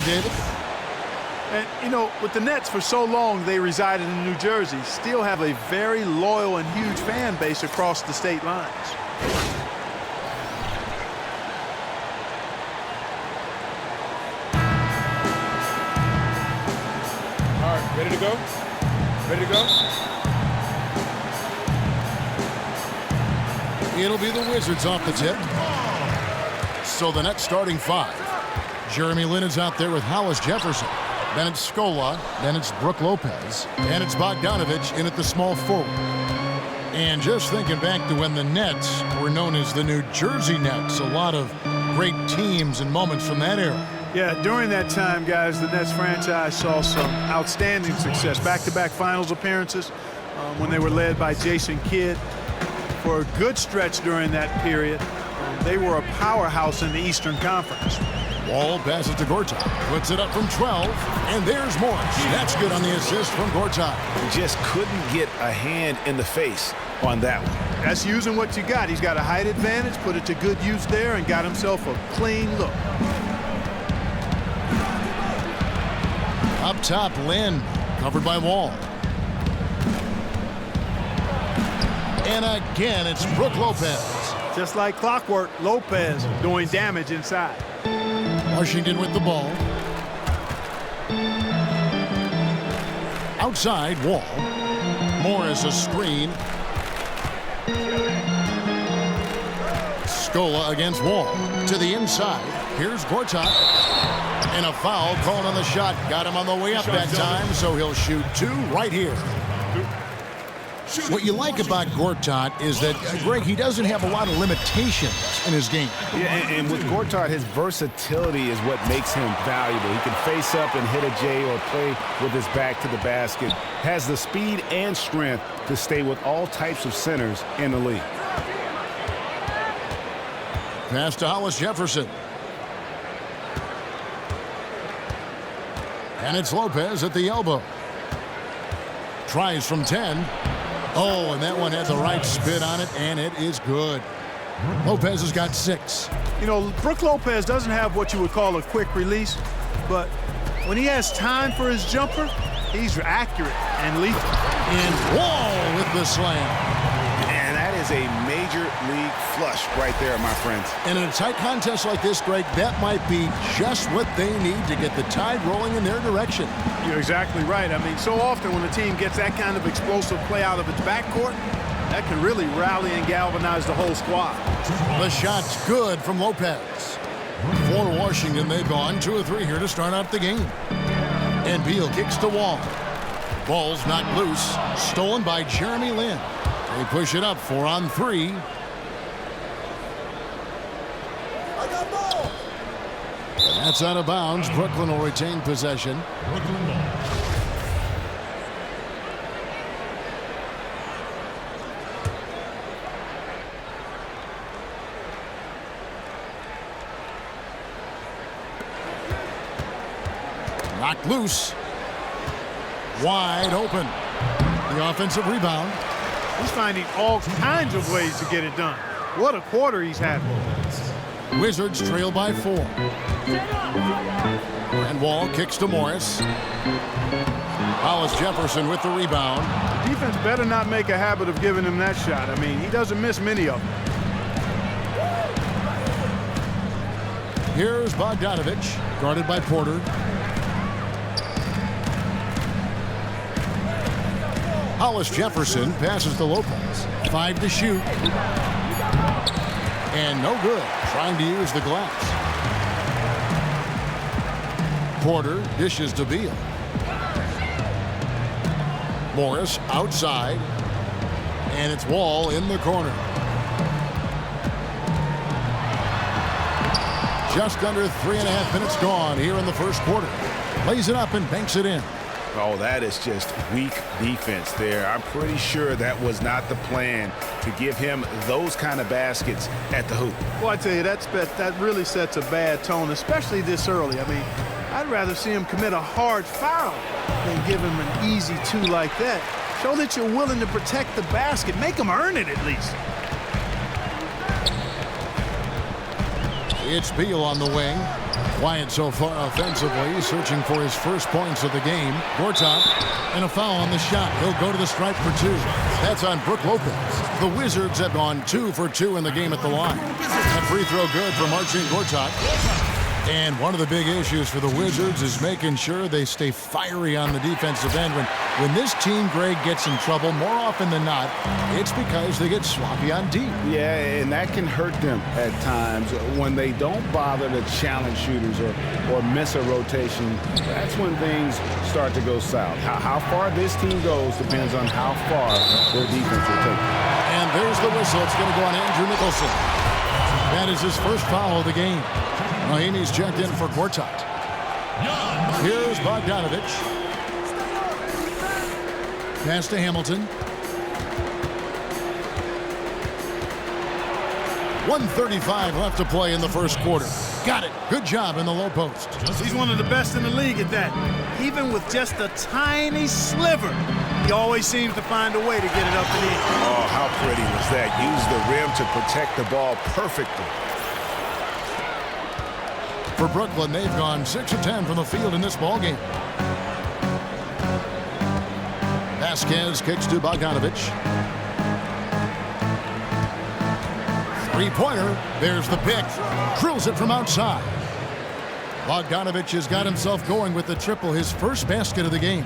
David. And, you know, with the Nets for so long they resided in New Jersey, still have a very loyal and huge fan base across the state lines. All right, ready to go? Ready to go? It'll be the Wizards off the tip. So the Nets starting five. Jeremy Lin is out there with Hollis-Jefferson. Then it's Scola. Then it's Brook Lopez. And it's Bogdanovich in at the small forward. And just thinking back to when the Nets were known as the New Jersey Nets, a lot of great teams and moments from that era. Yeah, during that time, guys, the Nets franchise saw some outstanding success. Back-to-back finals appearances when they were led by Jason Kidd. For a good stretch during that period, they were a powerhouse in the Eastern Conference. Wall passes to Gortat, puts it up from 12, and there's Morris. That's good on the assist from Gortat. Just couldn't get a hand in the face on that one. That's using what you got. He's got a height advantage, put it to good use there, and got himself a clean look. Up top, Lin, covered by Wall. And again, it's Brook Lopez. Just like clockwork, Lopez doing damage inside. Washington with the ball. Outside, Wall. Morris a screen. Scola against Wall. To the inside. Here's Gortat. And a foul called on the shot. Got him on the way up that time, so he'll shoot two right here. What you like about Gortat is that, Greg, he doesn't have a lot of limitations in his game. Yeah, and with Gortat, his versatility is what makes him valuable. He can face up and hit a J or play with his back to the basket. Has the speed and strength to stay with all types of centers in the league. Pass to Hollis-Jefferson. And it's Lopez at the elbow. Tries from 10. Oh, and that one had the right spin on it, and it is good. Lopez has got 6. You know, Brook Lopez doesn't have what you would call a quick release, but when he has time for his jumper, he's accurate and lethal. And Wall with the slam. And that is a major league flush right there, my friends. And in a tight contest like this, Greg, that might be just what they need to get the tide rolling in their direction. You're exactly right. I mean, so often when a team gets that kind of explosive play out of its backcourt, that can really rally and galvanize the whole squad. The shot's good from Lopez. For Washington, they've gone 2 of 3 here to start out the game. And Beal kicks to Wall. Ball's knocked loose. Stolen by Jeremy Lin. They push it up 4 on 3. That's out of bounds. Brooklyn will retain possession. Knocked loose. Wide open. The offensive rebound. He's finding all kinds of ways to get it done. What a quarter he's had. Wizards trail by 4. And Wall kicks to Morris. Hollis-Jefferson with the rebound. The defense better not make a habit of giving him that shot. I mean, he doesn't miss many of them. Here's Bogdanovich, guarded by Porter. Hollis-Jefferson passes to Lopez. 5 to shoot. And no good. Trying to use the glass. Porter dishes to Beal. Morris outside. And it's Wall in the corner. Just under 3.5 minutes gone here in the first quarter. Lays it up and banks it in. Oh, that is just weak defense there. I'm pretty sure that was not the plan to give him those kind of baskets at the hoop. Well, I tell you, that really sets a bad tone, especially this early. I mean, I'd rather see him commit a hard foul than give him an easy 2 like that. Show that you're willing to protect the basket. Make him earn it at least. It's Beal on the wing. Quiet so far offensively, searching for his first points of the game. Gortat, and a foul on the shot. He'll go to the stripe for 2. That's on Brook Lopez. The Wizards have gone 2 for 2 in the game at the line. That free throw good for Marcin Gortat. And one of the big issues for the Wizards is making sure they stay fiery on the defensive end. When this team, Greg, gets in trouble, more often than not, it's because they get sloppy on D. Yeah, and that can hurt them at times when they don't bother to challenge shooters or miss a rotation. That's when things start to go south. How far this team goes depends on how far their defense will take them. And there's the whistle. It's going to go on Andrew Nicholson. That is his first foul of the game. Mahinmi's checked in for Gortat. Here's Bogdanovich. Pass to Hamilton. 1:35 left to play in the first quarter. Got it. Good job in the low post. He's one of the best in the league at that. Even with just a tiny sliver, he always seems to find a way to get it up and in. Oh, how pretty was that? Use the rim to protect the ball perfectly. For Brooklyn, they've gone 6 of 10 from the field in this ballgame. Vasquez kicks to Bogdanovich. Three-pointer. There's the pick. Drills it from outside. Bogdanovich has got himself going with the triple, his first basket of the game.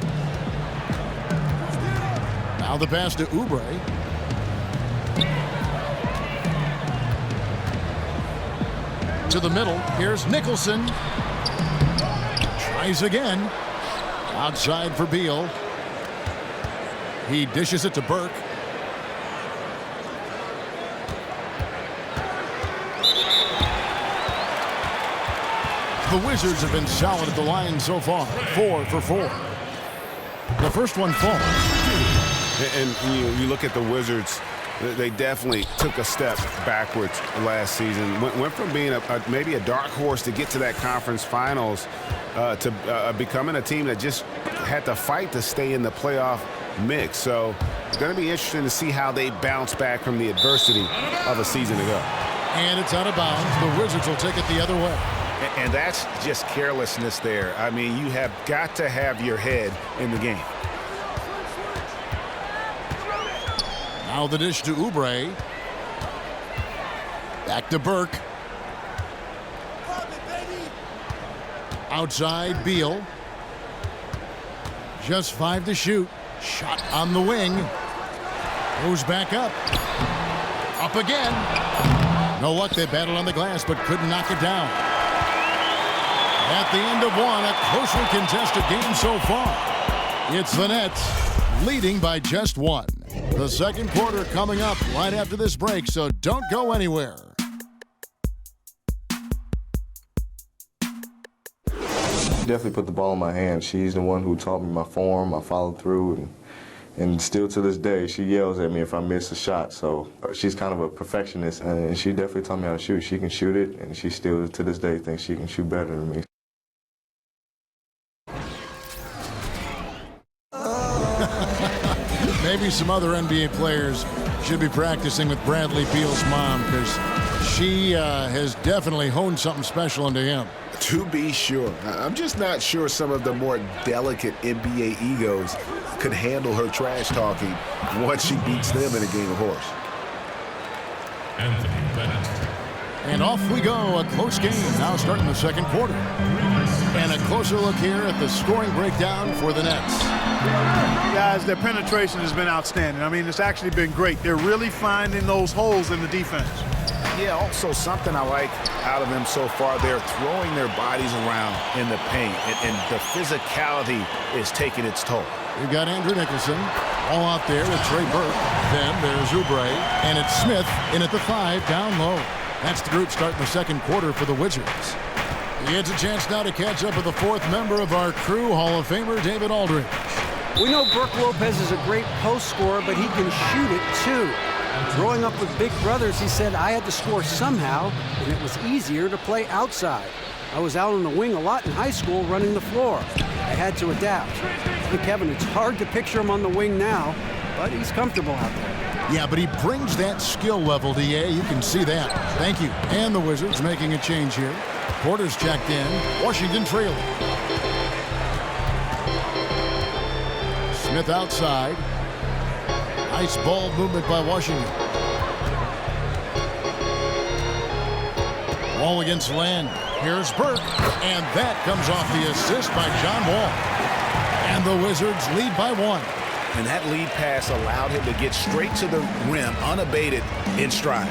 Now the pass to Oubre. To the middle. Here's Nicholson. Tries again. Outside for Beal. He dishes it to Burke. The Wizards have been solid at the line so far. 4 for 4. The first one falls. And you look at the Wizards, they definitely took a step backwards last season. Went from being maybe a dark horse to get to that conference finals to becoming a team that just had to fight to stay in the playoff mix. So it's going to be interesting to see how they bounce back from the adversity of a season ago. And it's out of bounds. The Wizards will take it the other way. And that's just carelessness there. I mean, you have got to have your head in the game. Now the dish to Oubre. Back to Burke. Outside, Beal. Just 5 to shoot. Shot on the wing. Goes back up. Up again. No luck. They battled on the glass, but couldn't knock it down. At the end of one, a closely contested game so far. It's the Nets leading by just 1. The second quarter coming up right after this break, so don't go anywhere. She definitely put the ball in my hand. She's the one who taught me my form, I followed through, and still to this day, she yells at me if I miss a shot. So she's kind of a perfectionist, and she definitely taught me how to shoot. She can shoot it, and she still to this day thinks she can shoot better than me. Maybe some other NBA players should be practicing with Bradley Beal's mom, because she has definitely honed something special into him. To be sure. I'm just not sure some of the more delicate NBA egos could handle her trash talking once she beats them in a game of horse. And off we go. A close game now starting the second quarter. And a closer look here at the scoring breakdown for the Nets. Guys, their penetration has been outstanding. I mean, it's actually been great. They're really finding those holes in the defense. Yeah, also something I like out of them so far, they're throwing their bodies around in the paint, and the physicality is taking its toll. We've got Andrew Nicholson all out there with Trey Burke. Then there's Oubre, and it's Smith in at the 5 down low. That's the group starting the second quarter for the Wizards. He gets a chance now to catch up with the 4th member of our crew, Hall of Famer David Aldridge. We know Brook Lopez is a great post scorer, but he can shoot it too. Growing up with big brothers, he said, I had to score somehow, and it was easier to play outside. I was out on the wing a lot in high school running the floor. I had to adapt. And Kevin, it's hard to picture him on the wing now, but he's comfortable out there. Yeah, but he brings that skill level, DA. You can see that. Thank you. And the Wizards making a change here. Porter's checked in. Washington trailing. Smith outside. Nice ball movement by Washington. Wall against Land. Here's Burke. And that comes off the assist by John Wall. And the Wizards lead by 1. And that lead pass allowed him to get straight to the rim unabated in stride.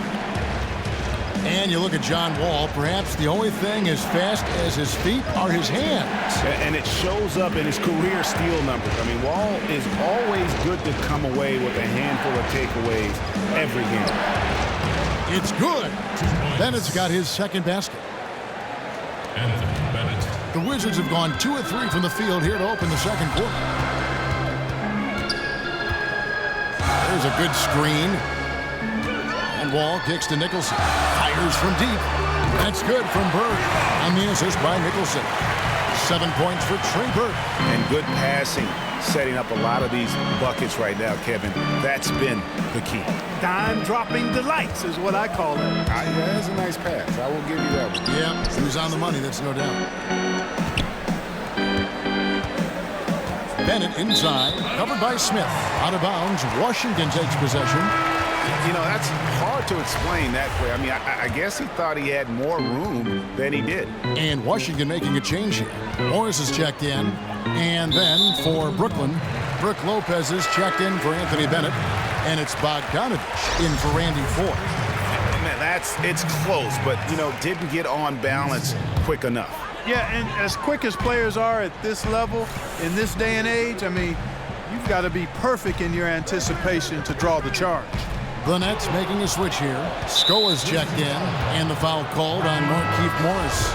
And you look at John Wall, perhaps the only thing as fast as his feet are his hands. And it shows up in his career steal numbers. I mean, Wall is always good to come away with a handful of takeaways every game. It's good. Bennett's got his second basket. The Wizards have gone 2 of 3 from the field here to open the second quarter. There's a good screen. And Wall kicks to Nicholson. Fires from deep. That's good from Burke. On the assist by Nicholson. 7 points for Trey Burke. And good passing, setting up a lot of these buckets right now, Kevin. That's been the key. Dime-dropping delights is what I call it. Yeah, that's a nice pass. I will give you that one. Yeah, he was on the money, that's no doubt. Bennett inside, covered by Smith. Out of bounds, Washington takes possession. You know, that's hard to explain that way. I mean, I guess he thought he had more room than he did. And Washington making a change here. Morris is checked in. And then for Brooklyn, Brook Lopez is checked in for Anthony Bennett. And it's Bogdanovich in for Randy Ford. Man, it's close, but, you know, didn't get on balance quick enough. Yeah, and as quick as players are at this level, in this day and age, I mean, you've got to be perfect in your anticipation to draw the charge. The Nets making a switch here. Scola's checked in, and the foul called on Markieff Morris.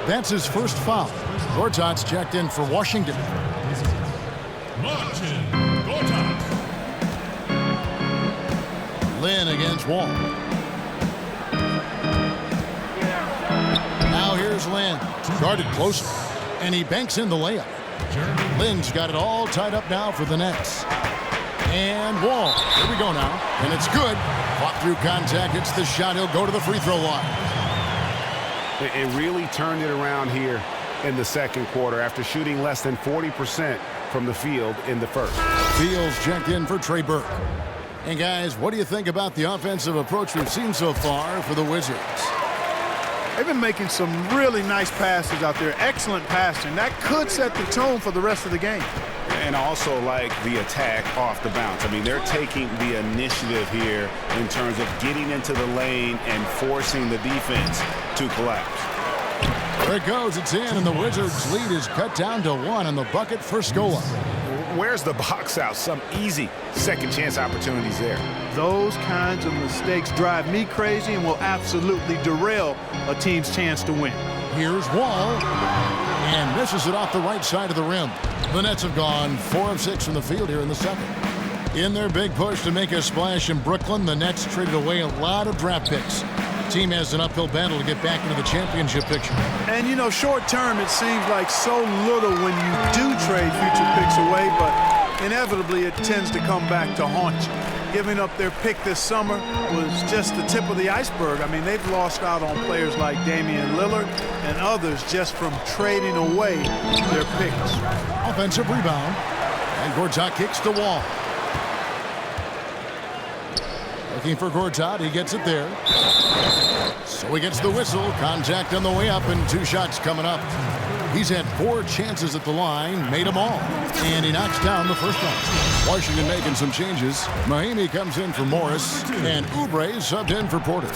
That's his first foul. Gortat's checked in for Washington. Lynn against Wall. Now here's Lynn. Guarded closely, and he banks in the layup. Lynn's got it all tied up now for the Nets. And Wall. Here we go now. And it's good. Fought through contact. It's the shot. He'll go to the free throw line. It really turned it around here in the second quarter after shooting less than 40% from the field in the first. Fields checked in for Trey Burke. And guys, what do you think about the offensive approach we've seen so far for the Wizards? They've been making some really nice passes out there. Excellent passing. That could set the tone for the rest of the game. And also like the attack off the bounce. I mean, they're taking the initiative here in terms of getting into the lane and forcing the defense to collapse. There it goes. It's in, and the Wizards' lead is cut down to 1 on the bucket for Scola. Where's the box out? Some easy second chance opportunities there. Those kinds of mistakes drive me crazy and will absolutely derail a team's chance to win. Here's Wall, and misses it off the right side of the rim. The Nets have gone 4 of 6 from the field here in the second. In their big push to make a splash in Brooklyn, the Nets traded away a lot of draft picks. The team has an uphill battle to get back into the championship picture. And, you know, short term, it seems like so little when you do trade future picks away, but inevitably it tends to come back to haunt you. Giving up their pick this summer was just the tip of the iceberg. I mean, they've lost out on players like Damian Lillard and others just from trading away their picks. Offensive rebound, and Gortat kicks to Wall. Looking for Gortat, he gets it there. So he gets the whistle, contact on the way up, and 2 shots coming up. He's had 4 chances at the line, made them all, and he knocks down the first one. Washington making some changes. Mahimi comes in for Morris, and Oubre subbed in for Porter.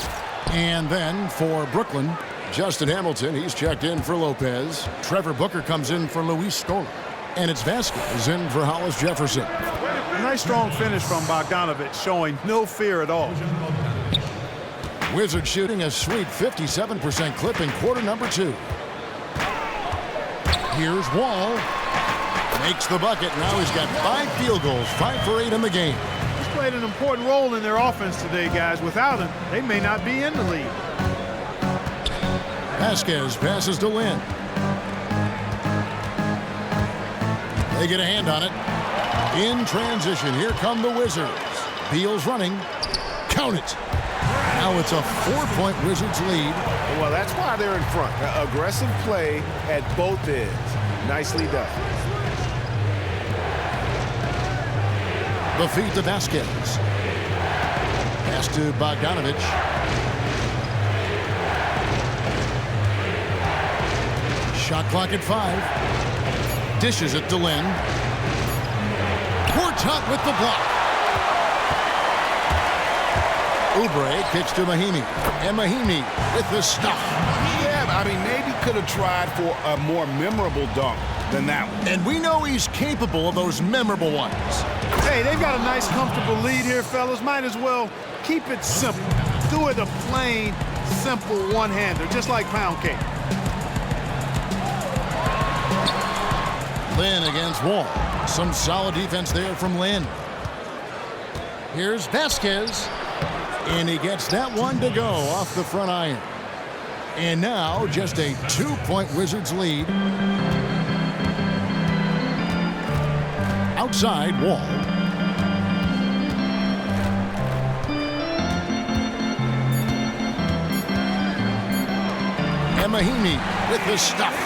And then for Brooklyn, Justin Hamilton, he's checked in for Lopez. Trevor Booker comes in for Luis Scola. And it's Vasquez in for Hollis-Jefferson. A nice strong finish from Bogdanovich, showing no fear at all. Wizards shooting a sweet 57% clip in quarter number 2. Here's Wall. Makes the bucket. Now he's got 5 field goals, 5 for 8 in the game. He's played an important role in their offense today, guys. Without him, they may not be in the lead. Vasquez passes to Lynn. They get a hand on it. In transition, here come the Wizards. Beal's running. Count it. Now it's a 4-point Wizards lead. Well, that's why they're in front. Aggressive play at both ends. Nicely done. The feed to Vasquez. Pass to Bogdanovich. Shot clock at 5. Dishes it to Lynn. Gortat with the block. Oubre kicks to Mahimi. And Mahimi with the stuff. Yeah, I mean, maybe could have tried for a more memorable dunk than that one. And we know he's capable of those memorable ones. Hey, they've got a nice, comfortable lead here, fellas. Might as well keep it simple. Do it a plain, simple one-hander, just like pound cake. Lynn against Wall. Some solid defense there from Lynn. Here's Vasquez. And he gets that one to go off the front iron. And now just a 2-point Wizards lead. Outside, Wall. And Mahimi with the stuff.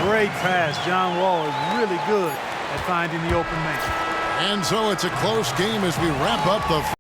Great pass. John Wall is really good at finding the open man. And so it's a close game as we wrap up the